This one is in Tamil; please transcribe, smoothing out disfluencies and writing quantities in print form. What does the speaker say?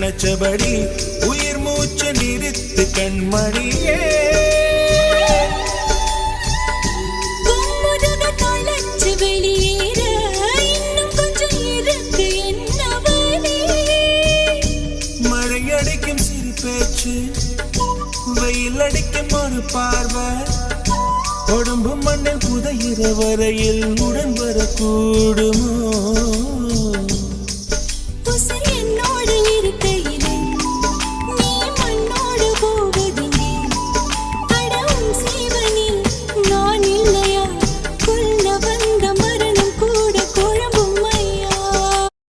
நினைச்சபடி உயிர் மூச்சு நிறுத்து கண்மணியே. மழையடிக்கும் சிறு பேச்சு, வெயில் அடிக்கும் ஒரு பார்வை, உடம்பு மண்ணில் புதையிற வரையில் உடன் வரக்கூடுமோ?